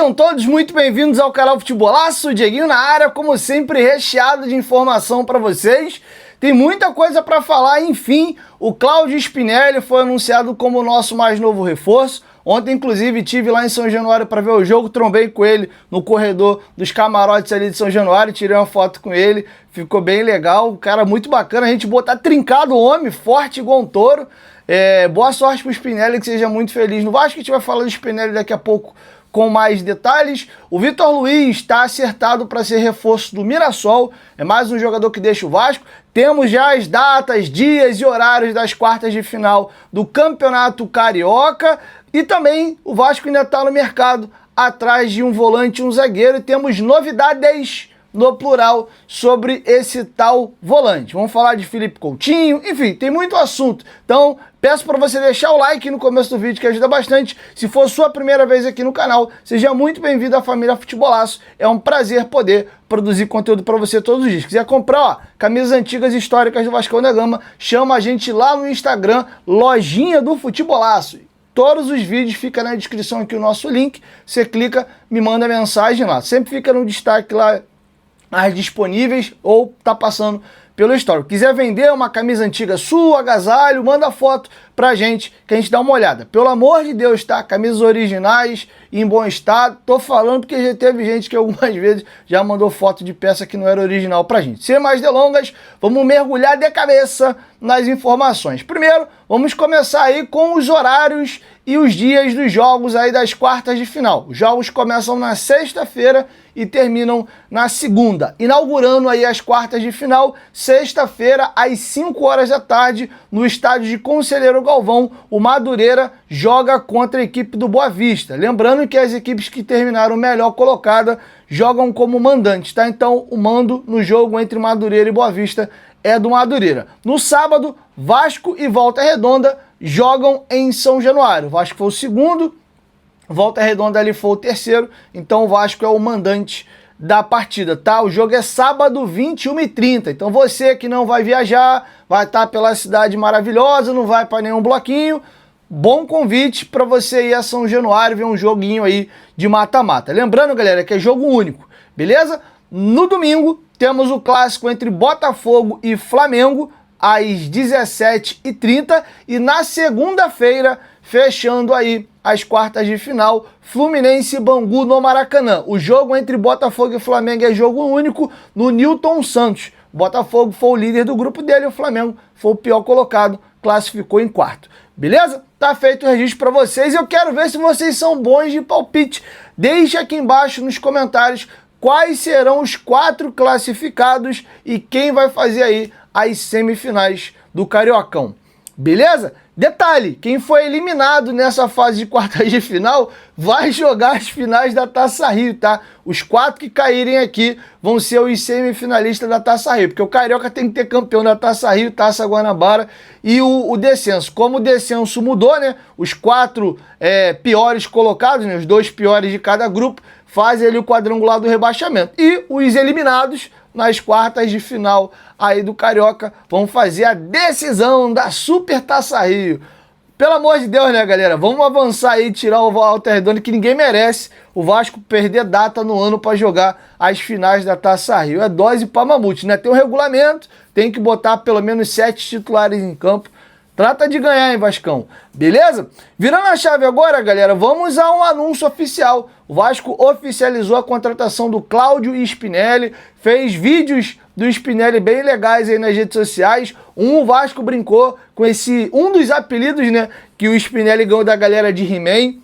Sejam todos muito bem-vindos ao canal Futebolaço, Dieguinho na área, como sempre recheado de informação para vocês. Tem muita coisa para falar, enfim, o Cláudio Spinelli foi anunciado como o nosso mais novo reforço. Ontem, inclusive, estive lá em São Januário para ver o jogo, trombei com ele no corredor dos camarotes ali de São Januário, tirei uma foto com ele, ficou bem legal, um cara muito bacana, a gente botar trincado o homem, forte igual um touro. Boa sorte pro Spinelli, que seja muito feliz no Vasco. A gente vai falar do Spinelli daqui a pouco com mais detalhes. O Vitor Luiz está acertado para ser reforço do Mirassol, é mais um jogador que deixa o Vasco. Temos já as datas, dias e horários das quartas de final do Campeonato Carioca e também o Vasco ainda está no mercado atrás de um volante e um zagueiro e temos novidades no plural sobre esse tal volante. Vamos falar de Felipe Coutinho, enfim, tem muito assunto. Então, peço para você deixar o like no começo do vídeo, que ajuda bastante. Se for sua primeira vez aqui no canal, seja muito bem-vindo à família Futebolaço. É um prazer poder produzir conteúdo para você todos os dias. Se quiser comprar, ó, camisas antigas históricas do Vascão da Gama, chama a gente lá no Instagram, Lojinha do Futebolaço. Todos os vídeos ficam na descrição aqui o nosso link. Você clica, me manda mensagem lá. Sempre fica no destaque lá as disponíveis ou tá passando pelo story. Quiser vender uma camisa antiga sua, agasalho, manda foto pra gente que a gente dá uma olhada. Pelo amor de Deus, tá? Camisas originais, em bom estado. Tô falando porque já teve gente que algumas vezes já mandou foto de peça que não era original pra gente. Sem mais delongas, vamos mergulhar de cabeça nas informações. Primeiro, vamos começar aí com os horários e os dias dos jogos aí das quartas de final. Os jogos começam na sexta-feira e terminam na segunda, inaugurando aí as quartas de final, sexta-feira às 5 horas da tarde, no estádio de Conselheiro Galvão, o Madureira joga contra a equipe do Boa Vista. Lembrando que as equipes que terminaram melhor colocada jogam como mandantes, tá? Então o mando no jogo entre Madureira e Boa Vista é do Madureira. No sábado, Vasco e Volta Redonda jogam em São Januário. O Vasco foi o segundo, Volta Redonda ali foi o terceiro, então o Vasco é o mandante da partida, tá? O jogo é sábado, 21h30, então você que não vai viajar, vai estar pela cidade maravilhosa, não vai para nenhum bloquinho, bom convite para você ir a São Januário ver um joguinho aí de mata-mata. Lembrando, galera, que é jogo único, beleza? No domingo, temos o clássico entre Botafogo e Flamengo, às 17h30, e na segunda-feira, fechando aí as quartas de final, Fluminense e Bangu no Maracanã. O jogo entre Botafogo e Flamengo é jogo único no Newton Santos. O Botafogo foi o líder do grupo dele, o Flamengo foi o pior colocado, classificou em quarto. Beleza? Tá feito o registro para vocês. Eu quero ver se vocês são bons de palpite. Deixe aqui embaixo nos comentários quais serão os 4 classificados e quem vai fazer aí as semifinais do Cariocão. Beleza? Detalhe, quem foi eliminado nessa fase de quartas de final vai jogar as finais da Taça Rio, tá? Os 4 que caírem aqui vão ser os semifinalistas da Taça Rio, porque o Carioca tem que ter campeão da Taça Rio, Taça Guanabara e o descenso. Como o descenso mudou, né? Os 4 piores colocados, né? Os 2 piores de cada grupo, fazem ali o quadrangular do rebaixamento. E os eliminados nas quartas de final aí do Carioca vão fazer a decisão da Super Taça Rio. Pelo amor de Deus, né, galera? Vamos avançar aí, tirar o Volta Redonda, que ninguém merece o Vasco perder data no ano para jogar as finais da Taça Rio. É dose para mamute, né? Tem um regulamento, tem que botar pelo menos 7 titulares em campo. Trata de ganhar, hein, Vascão? Beleza? Virando a chave agora, galera, vamos a um anúncio oficial. O Vasco oficializou a contratação do Cláudio Spinelli, fez vídeos do Spinelli bem legais aí nas redes sociais. O Vasco brincou com um dos apelidos, né, que o Spinelli ganhou da galera de He-Man.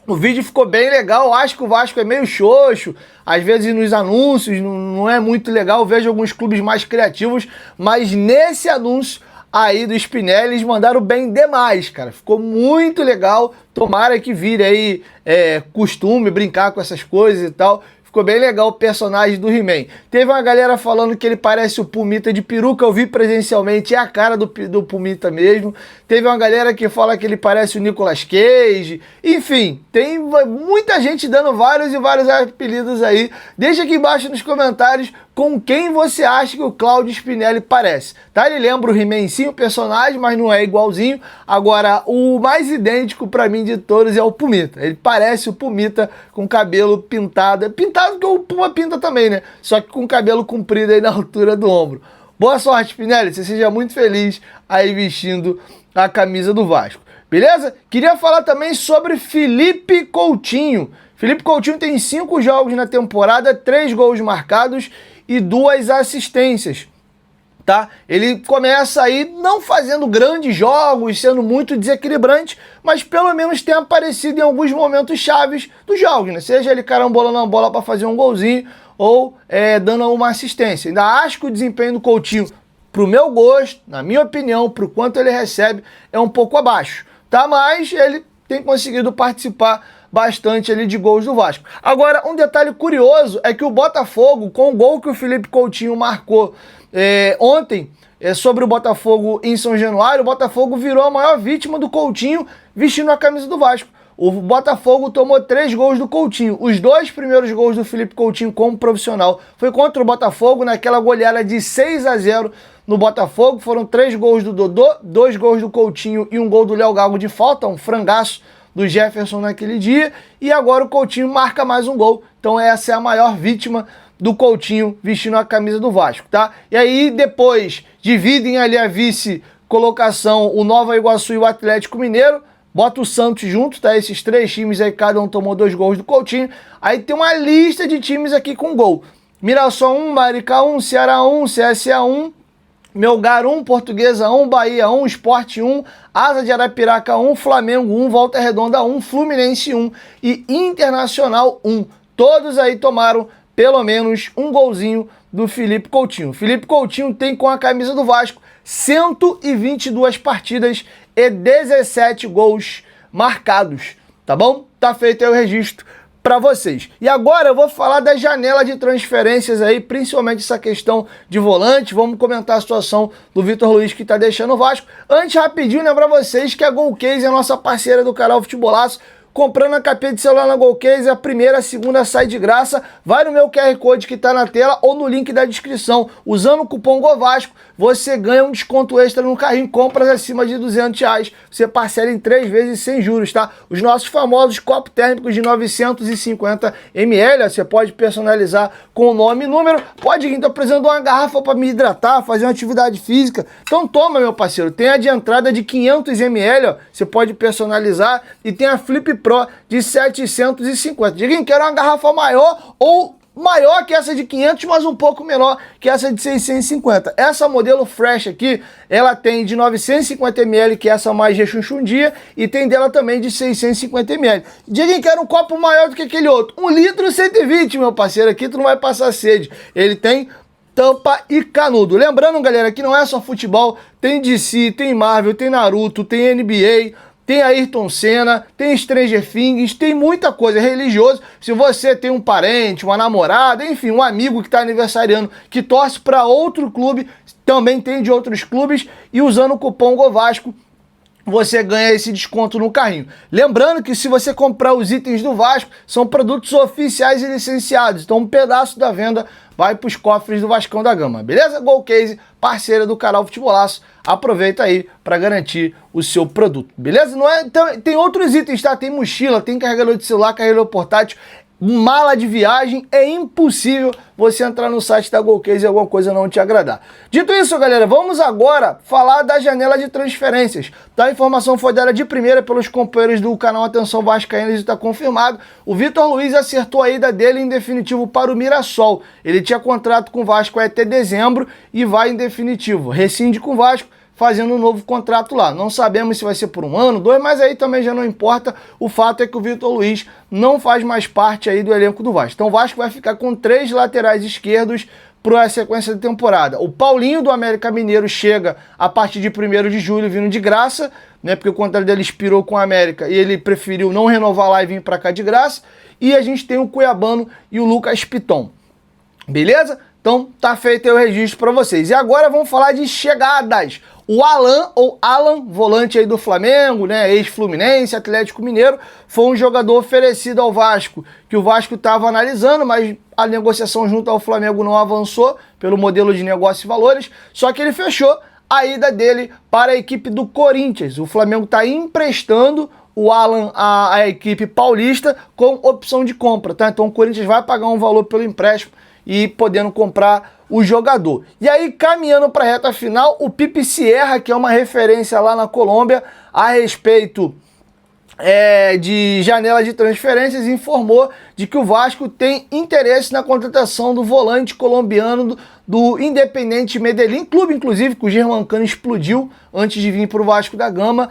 O vídeo ficou bem legal, acho que o Vasco é meio xoxo, às vezes nos anúncios não é muito legal, eu vejo alguns clubes mais criativos, mas nesse anúncio aí do Spinelli, eles mandaram bem demais, cara. Ficou muito legal. Tomara que vire aí costume brincar com essas coisas e tal. Ficou bem legal o personagem do He-Man. Teve uma galera falando que ele parece o Pumita de peruca. Eu vi presencialmente, é a cara do Pumita mesmo. Teve uma galera que fala que ele parece o Nicolas Cage. Enfim, tem muita gente dando vários e vários apelidos aí. Deixa aqui embaixo nos comentários com quem você acha que o Claudio Spinelli parece, tá? Ele lembra o He-Man sim, o personagem, mas não é igualzinho. Agora, o mais idêntico pra mim de todos é o Pumita. Ele parece o Pumita com cabelo pintado que o Puma pinta também, né? Só que com cabelo comprido aí na altura do ombro. Boa sorte, Spinelli, você seja muito feliz aí vestindo a camisa do Vasco. Beleza? Queria falar também sobre Felipe Coutinho. Felipe Coutinho tem 5 jogos na temporada, 3 gols marcados e 2 assistências, tá? Ele começa aí não fazendo grandes jogos, sendo muito desequilibrante, mas pelo menos tem aparecido em alguns momentos chaves dos jogos, né? Seja ele carambolando a bola para fazer um golzinho ou dando uma assistência. Ainda acho que o desempenho do Coutinho, pro meu gosto, na minha opinião, pro quanto ele recebe, é um pouco abaixo, tá? Mas ele tem conseguido participar bastante ali de gols do Vasco. Agora, um detalhe curioso é que o Botafogo, com o gol que o Felipe Coutinho marcou ontem sobre o Botafogo em São Januário, o Botafogo virou a maior vítima do Coutinho vestindo a camisa do Vasco. O Botafogo tomou 3 gols do Coutinho. Os 2 primeiros gols do Felipe Coutinho como profissional foi contra o Botafogo, naquela goleada de 6-0 no Botafogo. Foram 3 gols do Dodô, 2 gols do Coutinho e um gol do Léo Gago de falta, um frangaço do Jefferson naquele dia, e agora o Coutinho marca mais um gol. Então essa é a maior vítima do Coutinho vestindo a camisa do Vasco, tá? E aí depois dividem ali a vice-colocação o Nova Iguaçu e o Atlético Mineiro, bota o Santos junto, tá? Esses 3 times aí, cada um tomou 2 gols do Coutinho. Aí tem uma lista de times aqui com gol. Mirassol 1, Maricá 1, Ceará 1, CSA 1, Melgar 1, Portuguesa 1, Bahia 1, Sport 1, Asa de Arapiraca 1, Flamengo 1, Volta Redonda 1, Fluminense 1 e Internacional 1. Todos aí tomaram pelo menos um golzinho do Felipe Coutinho. Felipe Coutinho tem com a camisa do Vasco 122 partidas e 17 gols marcados, tá bom? Tá feito aí o registro para vocês. E agora eu vou falar da janela de transferências aí, principalmente essa questão de volante. Vamos comentar a situação do Vitor Luiz, que tá deixando o Vasco. Antes, rapidinho, lembrar vocês que a Golcase é a nossa parceira do canal Futebolaço. Comprando a capinha de celular na Golcase, a primeira, a segunda sai de graça. Vai no meu QR Code que tá na tela ou no link da descrição. Usando o cupom GOVASCO, você ganha um desconto extra no carrinho. Compras acima de R$200. Você parcela em 3 vezes sem juros, tá? Os nossos famosos copos térmicos de 950 ml, você pode personalizar com o nome e número. Pode vir, tô precisando de uma garrafa para me hidratar, fazer uma atividade física. Então toma, meu parceiro. Tem a de entrada de 500 ml, ó. Você pode personalizar. E tem a Flip Pro de 750. Diguinho, quero uma garrafa maior ou maior que essa de 500, mas um pouco menor que essa de 650. Essa modelo Fresh aqui, ela tem de 950 ml, que é essa mais rechonchudinha, e tem dela também de 650 ml. Diguinho, quero um copo maior do que aquele outro. 1 litro e 120, meu parceiro. Aqui tu não vai passar sede. Ele tem tampa e canudo. Lembrando, galera, que não é só futebol. Tem DC, tem Marvel, tem Naruto, tem NBA, tem Ayrton Senna, tem Stranger Things, tem muita coisa, religioso. Se você tem um parente, uma namorada, enfim, um amigo que está aniversariando, que torce para outro clube, também tem de outros clubes, e usando o cupom GOVASCO, você ganha esse desconto no carrinho. Lembrando que se você comprar os itens do Vasco, são produtos oficiais e licenciados. Então um pedaço da venda vai para os cofres do Vascão da Gama. Beleza? Golcase, parceira do canal Futebolaço. Aproveita aí para garantir o seu produto. Beleza? Não é, tem outros itens, tá? Tem mochila, tem carregador de celular, carregador portátil, mala de viagem. É impossível você entrar no site da Golcase e alguma coisa não te agradar. Dito isso, galera, vamos agora falar da janela de transferências. Tá? A informação foi dada de primeira pelos companheiros do canal Atenção Vascaínos e está confirmado. O Vitor Luiz acertou a ida dele em definitivo para o Mirassol. Ele tinha contrato com o Vasco até dezembro e vai em definitivo. Rescinde com o Vasco, fazendo um novo contrato lá. Não sabemos se vai ser por 1 ano, 2, mas aí também já não importa. O fato é que o Vitor Luiz não faz mais parte aí do elenco do Vasco. Então o Vasco vai ficar com 3 laterais esquerdos para a sequência da temporada. O Paulinho do América Mineiro chega a partir de 1º de julho, vindo de graça, né? Porque o contrato dele expirou com o América e ele preferiu não renovar lá e vir para cá de graça. E a gente tem o Cuiabano e o Lucas Piton. Beleza? Então tá feito aí o registro para vocês. E agora vamos falar de chegadas. O Alan, volante aí do Flamengo, né, ex-Fluminense, Atlético Mineiro, foi um jogador oferecido ao Vasco, que o Vasco estava analisando, mas a negociação junto ao Flamengo não avançou pelo modelo de negócio e valores, só que ele fechou a ida dele para a equipe do Corinthians. O Flamengo está emprestando o Alan à equipe paulista com opção de compra, tá? Então o Corinthians vai pagar um valor pelo empréstimo e podendo comprar o jogador. E aí, caminhando para a reta final, o Pipi Sierra, que é uma referência lá na Colômbia a respeito de janela de transferências, informou de que o Vasco tem interesse na contratação do volante colombiano do Independiente Medellín, clube inclusive que o Germancano explodiu antes de vir para o Vasco da Gama.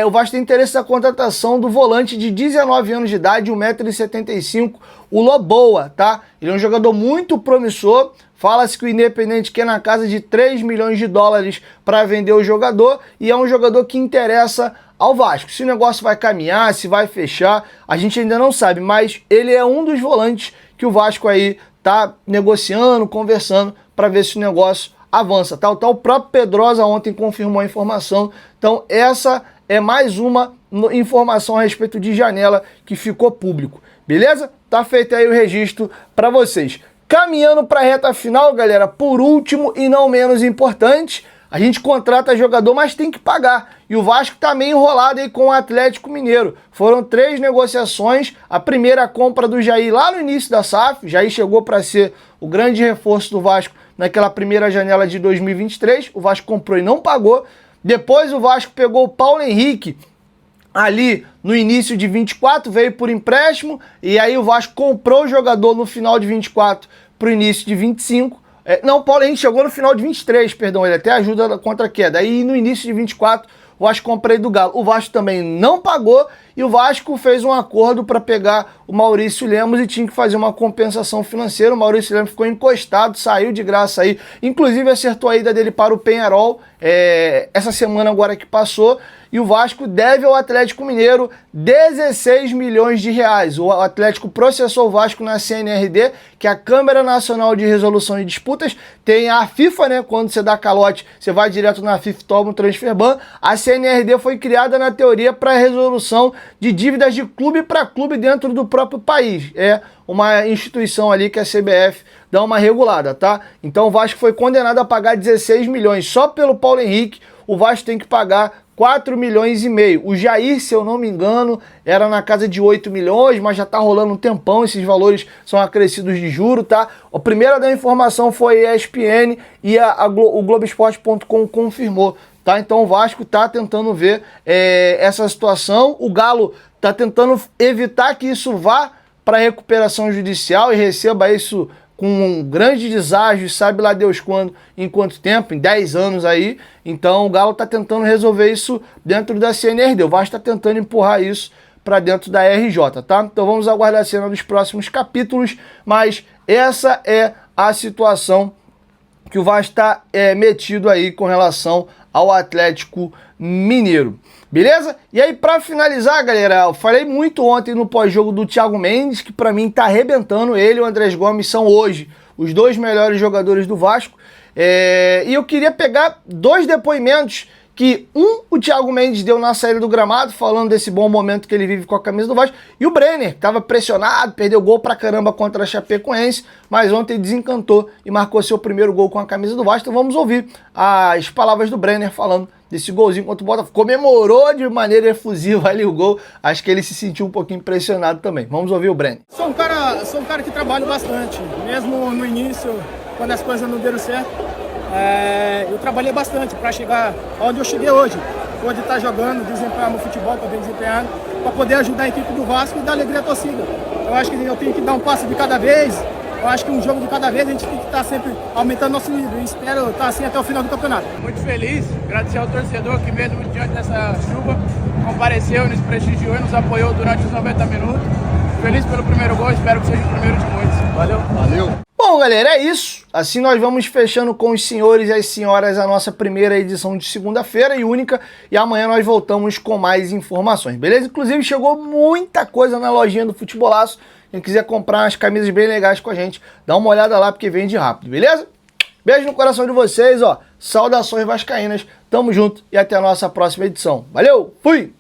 O Vasco tem interesse na contratação do volante de 19 anos de idade, 1,75 m, o Loboa, tá? Ele é um jogador muito promissor. Fala-se que o Independiente quer na casa de 3 milhões de dólares para vender o jogador e é um jogador que interessa ao Vasco. Se o negócio vai caminhar, se vai fechar, a gente ainda não sabe, mas ele é um dos volantes que o Vasco aí tá negociando, conversando para ver se o negócio avança, tá? O próprio Pedrosa ontem confirmou a informação. Então essa é mais uma informação a respeito de janela que ficou público, beleza? Tá feito aí o registro para vocês. Caminhando para a reta final, galera, por último e não menos importante, a gente contrata jogador, mas tem que pagar. E o Vasco tá meio enrolado aí com o Atlético Mineiro. Foram 3 negociações. A primeira, a compra do Jair lá no início da SAF. Jair chegou para ser o grande reforço do Vasco naquela primeira janela de 2023. O Vasco comprou e não pagou. Depois o Vasco pegou o Paulo Henrique ali no início de 24, veio por empréstimo. E aí o Vasco comprou o jogador no final de 24 para o início de 25. Não, o Paulo Henrique chegou no final de 23, perdão, ele até ajuda contra a queda. Aí no início de 24, o Vasco comprou do Galo. O Vasco também não pagou e o Vasco fez um acordo para pegar o Maurício Lemos e tinha que fazer uma compensação financeira. O Maurício Lemos ficou encostado, saiu de graça aí. Inclusive acertou a ida dele para o Peñarol essa semana agora que passou. E o Vasco deve ao Atlético Mineiro 16 milhões de reais. O Atlético processou o Vasco na CNRD, que é a Câmara Nacional de Resolução de Disputas. Tem a FIFA, né? Quando você dá calote, você vai direto na FIFA e toma um transfer ban. A CNRD foi criada na teoria para resolução de dívidas de clube para clube dentro do próprio país. É uma instituição ali que a CBF dá uma regulada, tá? Então o Vasco foi condenado a pagar 16 milhões. Só pelo Paulo Henrique, o Vasco tem que pagar 4 milhões e meio. O Jair, se eu não me engano, era na casa de 8 milhões, mas já tá rolando um tempão, esses valores são acrescidos de juro, tá? A primeira da informação foi a ESPN e o Globoesporte.com confirmou, tá? Então o Vasco tá tentando ver essa situação, o Galo tá tentando evitar que isso vá para recuperação judicial e receba isso com um grande deságio, sabe lá Deus quando, em quanto tempo, em 10 anos aí. Então o Galo tá tentando resolver isso dentro da CNRD. O Vasco tá tentando empurrar isso para dentro da RJ, tá? Então vamos aguardar a cena dos próximos capítulos, mas essa é a situação que o Vasco tá metido aí com relação ao Atlético Mineiro. Beleza? E aí, para finalizar, galera, eu falei muito ontem no pós-jogo do Thiago Mendes, que para mim tá arrebentando. Ele e o Andrés Gomes são hoje os 2 melhores jogadores do Vasco. E eu queria pegar 2 depoimentos que o Thiago Mendes deu na saída do gramado, falando desse bom momento que ele vive com a camisa do Vasco, e o Brenner, que estava pressionado, perdeu gol pra caramba contra a Chapecoense, mas ontem desencantou e marcou seu primeiro gol com a camisa do Vasco. Então vamos ouvir as palavras do Brenner falando desse golzinho contra o Botafogo. Comemorou de maneira efusiva ali o gol. Acho que ele se sentiu um pouquinho impressionado também. Vamos ouvir o Brenner. Sou um cara que trabalha bastante. Mesmo no início, quando as coisas não deram certo, eu trabalhei bastante para chegar onde eu cheguei hoje. Hoje estar jogando, desempenhar meu futebol que eu venho desempenhando, para poder ajudar a equipe do Vasco e dar alegria à torcida. Eu acho que eu tenho que dar um passo de cada vez. Eu acho que um jogo de cada vez a gente tem que estar sempre aumentando nosso nível. E espero estar assim até o final do campeonato. Muito feliz, agradecer ao torcedor que mesmo diante dessa chuva compareceu, nos prestigiou e nos apoiou durante os 90 minutos. Feliz pelo primeiro gol, espero que seja o primeiro de muitos. Valeu. Valeu. Bom, galera, é isso. Assim nós vamos fechando com os senhores e as senhoras a nossa primeira edição de segunda-feira e única. E amanhã nós voltamos com mais informações, beleza? Inclusive chegou muita coisa na lojinha do Futebolaço. Quem quiser comprar umas camisas bem legais com a gente, dá uma olhada lá porque vende rápido, beleza? Beijo no coração de vocês, ó. Saudações vascaínas. Tamo junto e até a nossa próxima edição. Valeu, fui!